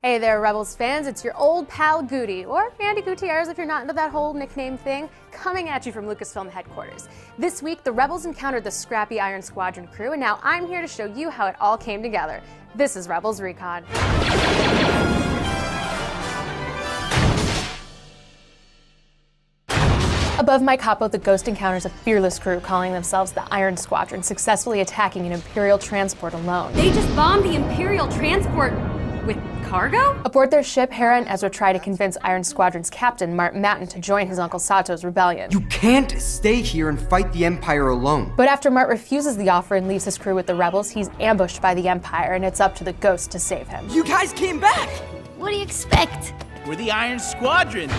Hey there, Rebels fans, it's your old pal Gути, or Andy Gutierrez if you're not into that whole nickname thing, coming at you from Lucasfilm headquarters. This week, the Rebels encountered the scrappy Iron Squadron crew, and now I'm here to show you how it all came together. This is Rebels Recon. Above my capo, the Ghost encounters a fearless crew calling themselves the Iron Squadron, successfully attacking an Imperial transport alone. They just bombed the Imperial transport with cargo? Aboard their ship, Hera and Ezra try to convince Iron Squadron's captain, Mark Matten, to join his Uncle Sato's rebellion. You can't stay here and fight the Empire alone. But after Mart refuses the offer and leaves his crew with the rebels, he's ambushed by the Empire, and it's up to the Ghost to save him. You guys came back! What do you expect? We're the Iron Squadron!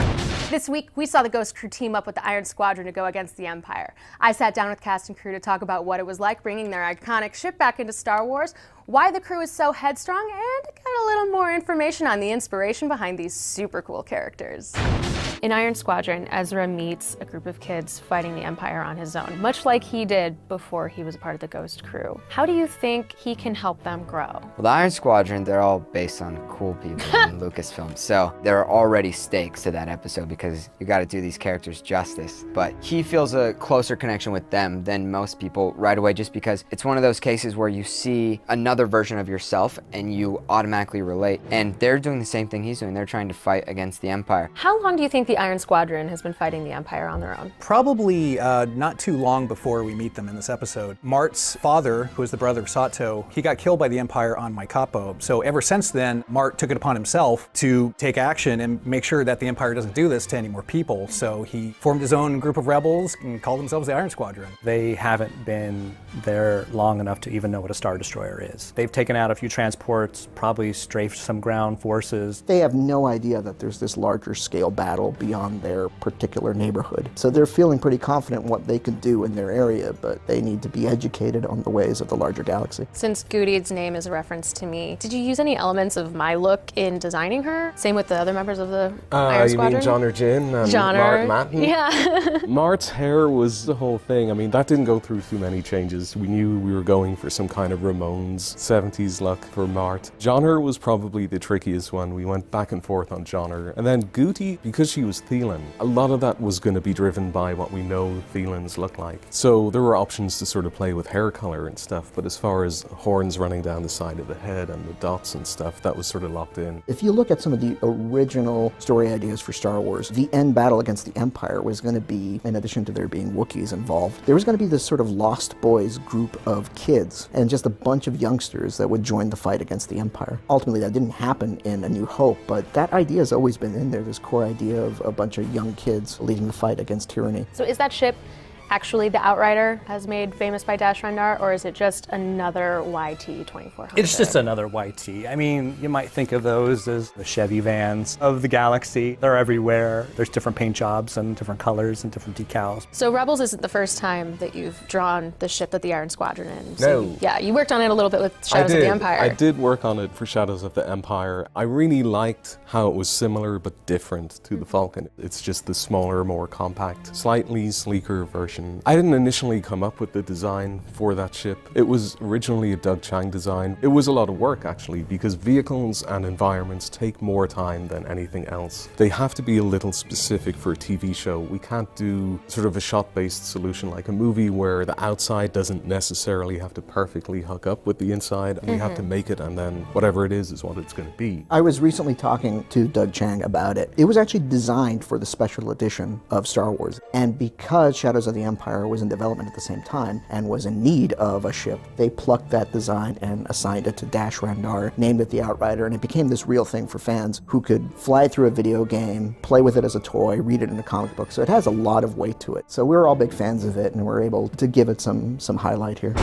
This week, we saw the Ghost crew team up with the Iron Squadron to go against the Empire. I sat down with cast and crew to talk about what it was like bringing their iconic ship back into Star Wars, why the crew is so headstrong, and get a little more information on the inspiration behind these super cool characters. In Iron Squadron, Ezra meets a group of kids fighting the Empire on his own, much like he did before he was a part of the Ghost crew. How do you think he can help them grow? Well, the Iron Squadron, they're all based on cool people in Lucasfilm, so there are already stakes to that episode because you got to do these characters justice. But he feels a closer connection with them than most people right away, just because it's one of those cases where you see another version of yourself and you automatically relate. And they're doing the same thing he's doing. They're trying to fight against the Empire. How long do you think the Iron Squadron has been fighting the Empire on their own? Probably not too long before we meet them in this episode. Mart's father, who is the brother of Sato, he got killed by the Empire on my capo. So ever since then, Mart took it upon himself to take action and make sure that the Empire doesn't do this to any more people. So he formed his own group of rebels and called themselves the Iron Squadron. They haven't been there long enough to even know what a Star Destroyer is. They've taken out a few transports, probably strafed some ground forces. They have no idea that there's this larger scale battle beyond their particular neighborhood. So they're feeling pretty confident in what they can do in their area, but they need to be educated on the ways of the larger galaxy. Since Guti's name is a reference to me, did you use any elements of my look in designing her? Same with the other members of the Iron Squadron? You mean John or Jin and Mart Matten? Yeah. Mart's hair was the whole thing. I mean, that didn't go through too many changes. We knew we were going for some kind of Ramones 70s look for Mart. Johnner was probably the trickiest one. We went back and forth on Johnner. And then Guti, because she was Thelan, a lot of that was going to be driven by what we know Thelans look like. So there were options to sort of play with hair color and stuff, but as far as horns running down the side of the head and the dots and stuff, that was sort of locked in. If you look at some of the original story ideas for Star Wars, the end battle against the Empire was going to be, in addition to there being Wookiees involved, there was going to be this sort of Lost Boys group of kids and just a bunch of youngsters that would join the fight against the Empire. Ultimately, that didn't happen in A New Hope, but that idea has always been in there, this core idea of a bunch of young kids leading the fight against tyranny. So is that ship actually the Outrider, as made famous by Dash Rendar, or is it just another YT-2400? It's just another YT. I mean, you might think of those as the Chevy vans of the galaxy. They're everywhere. There's different paint jobs and different colors and different decals. So Rebels isn't the first time that you've drawn the ship that the Iron Squadron in. No. Yeah, you worked on it a little bit with Shadows of the Empire. I did work on it for Shadows of the Empire. I really liked how it was similar but different to the Falcon. It's just the smaller, more compact, slightly sleeker version. I didn't initially come up with the design for that ship. It was originally a Doug Chiang design. It was a lot of work actually, because vehicles and environments take more time than anything else. They have to be a little specific for a TV show. We can't do sort of a shot-based solution like a movie where the outside doesn't necessarily have to perfectly hook up with the inside. We have to make it, and then whatever it is what it's going to be. I was recently talking to Doug Chiang about it. It was actually designed for the special edition of Star Wars, and because Shadows of the Empire was in development at the same time and was in need of a ship, they plucked that design and assigned it to Dash Rendar, named it the Outrider, and it became this real thing for fans who could fly it through a video game, play with it as a toy, read it in a comic book. So it has a lot of weight to it. So we were all big fans of it, and we're able to give it some highlight here.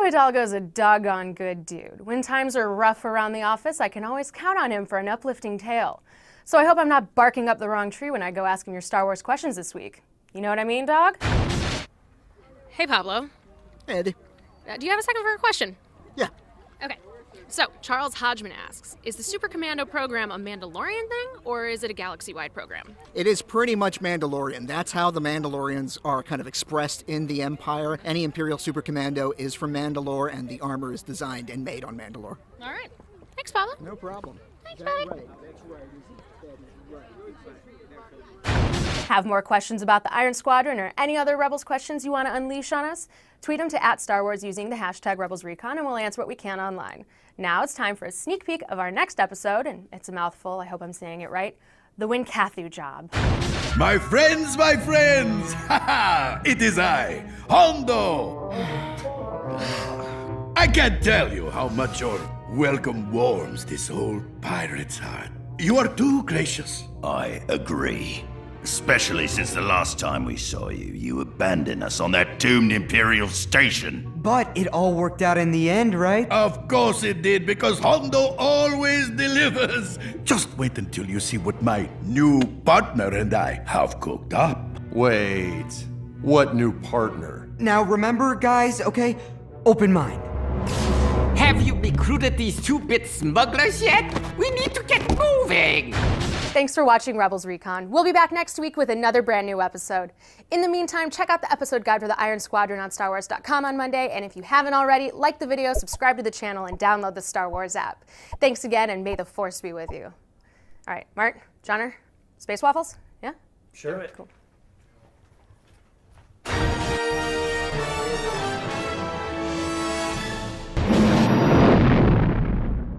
Hidalgo's a doggone good dude. When times are rough around the office, I can always count on him for an uplifting tale. So I hope I'm not barking up the wrong tree when I go ask him your Star Wars questions this week. You know what I mean, dog? Hey, Pablo. Ed, Do you have a second for a question? Yeah. Okay. So, Charles Hodgman asks, is the Super Commando program a Mandalorian thing, or is it a galaxy-wide program? It is pretty much Mandalorian. That's how the Mandalorians are kind of expressed in the Empire. Any Imperial Super Commando is from Mandalore, and the armor is designed and made on Mandalore. All right. Thanks, Pablo. No problem. Thanks, Pablo. Have more questions about the Iron Squadron or any other Rebels questions you want to unleash on us? Tweet them to @StarWars using the hashtag Rebels Recon, and we'll answer what we can online. Now it's time for a sneak peek of our next episode, and it's a mouthful, I hope I'm saying it right, the Winkathu job. My friends, haha, it is I, Hondo. I can't tell you how much your welcome warms this old pirate's heart. You are too gracious. I agree. Especially since the last time we saw you, you abandoned us on that doomed Imperial station. But it all worked out in the end, right? Of course it did, because Hondo always delivers. Just wait until you see what my new partner and I have cooked up. Wait, what new partner? Now remember, guys, okay? Open mind. Have you recruited these two-bit smugglers yet? We need to get moving! Thanks for watching Rebels Recon. We'll be back next week with another brand new episode. In the meantime, check out the episode guide for the Iron Squadron on StarWars.com on Monday, and if you haven't already, like the video, subscribe to the channel, and download the Star Wars app. Thanks again, and may the Force be with you. All right, Mart, Johnner, Space Waffles? Yeah? Sure. Cool.